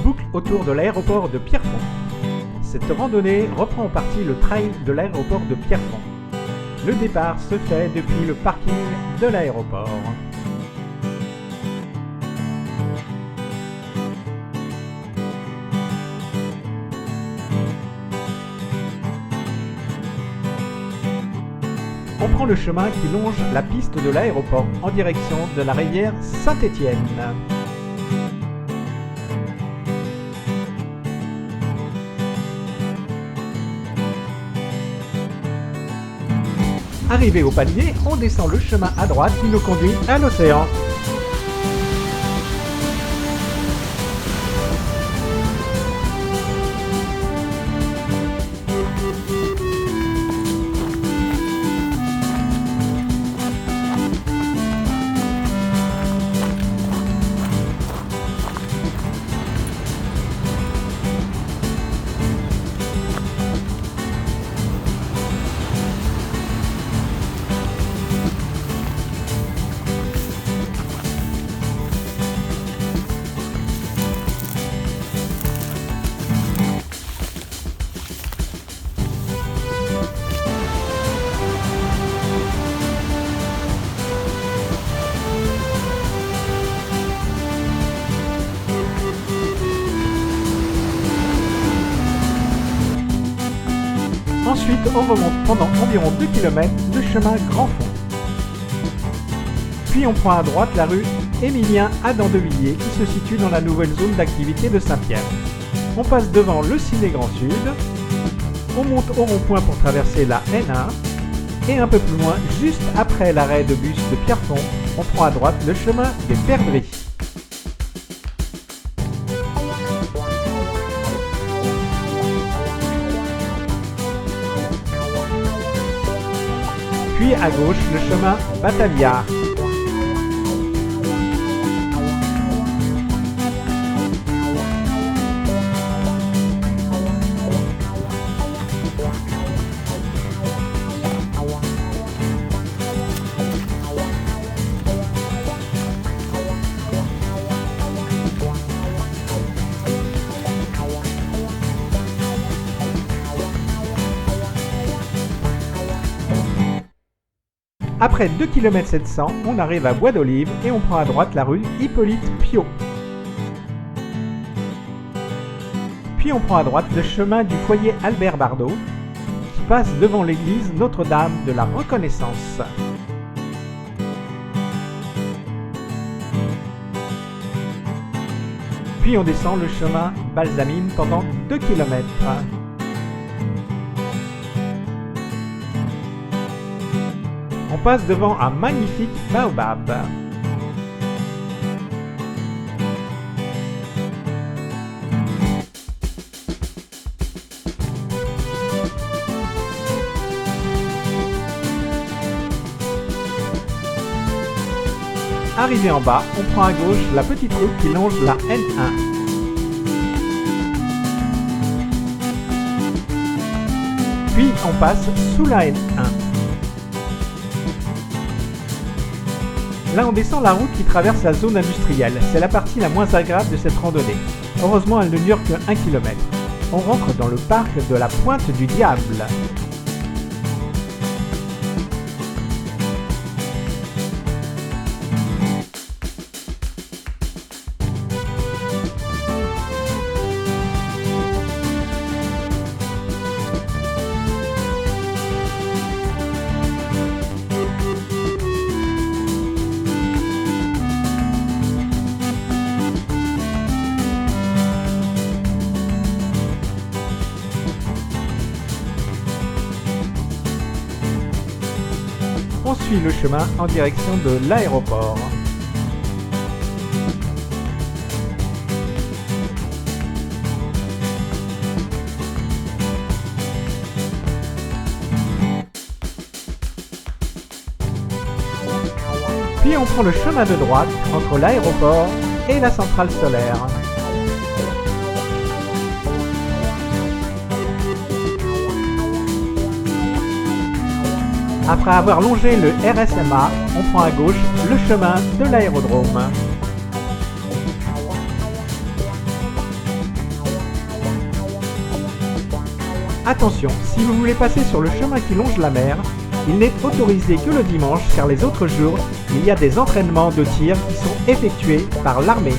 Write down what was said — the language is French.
boucle autour de l'aéroport de Pierrefonds. Cette randonnée reprend en partie le trail de l'aéroport de Pierrefonds. Le départ se fait depuis le parking de l'aéroport. On prend le chemin qui longe la piste de l'aéroport en direction de la rivière Saint-Étienne. Arrivé au palier, on descend le chemin à droite qui nous conduit à l'océan. Ensuite, on remonte pendant environ 2 km le chemin Grand Fond. Puis on prend à droite la rue Émilien Adam-de-Villiers qui se situe dans la nouvelle zone d'activité de Saint-Pierre. On passe devant le Ciné Grand Sud, on monte au rond-point pour traverser la N1 et un peu plus loin, juste après l'arrêt de bus de Pierrefonds, on prend à droite le chemin des Perdrix. Puis à gauche, le chemin Batavia. Après 2 km 700, on arrive à Bois d'Olive et on prend à droite la rue Hippolyte Piot. Puis on prend à droite le chemin du foyer Albert Bardot qui passe devant l'église Notre-Dame de la Reconnaissance. Puis on descend le chemin Balsamine pendant 2 km. On passe devant un magnifique baobab. Arrivé en bas, on prend à gauche la petite route qui longe la N1. Puis on passe sous la N1. Là, on descend la route qui traverse la zone industrielle. C'est la partie la moins agréable de cette randonnée. Heureusement, elle ne dure que 1 km. On rentre dans le parc de la Pointe du Diable. On suit le chemin en direction de l'aéroport. Puis on prend le chemin de droite entre l'aéroport et la centrale solaire. Après avoir longé le RSMA, on prend à gauche le chemin de l'aérodrome. Attention, si vous voulez passer sur le chemin qui longe la mer, il n'est autorisé que le dimanche car les autres jours, il y a des entraînements de tir qui sont effectués par l'armée.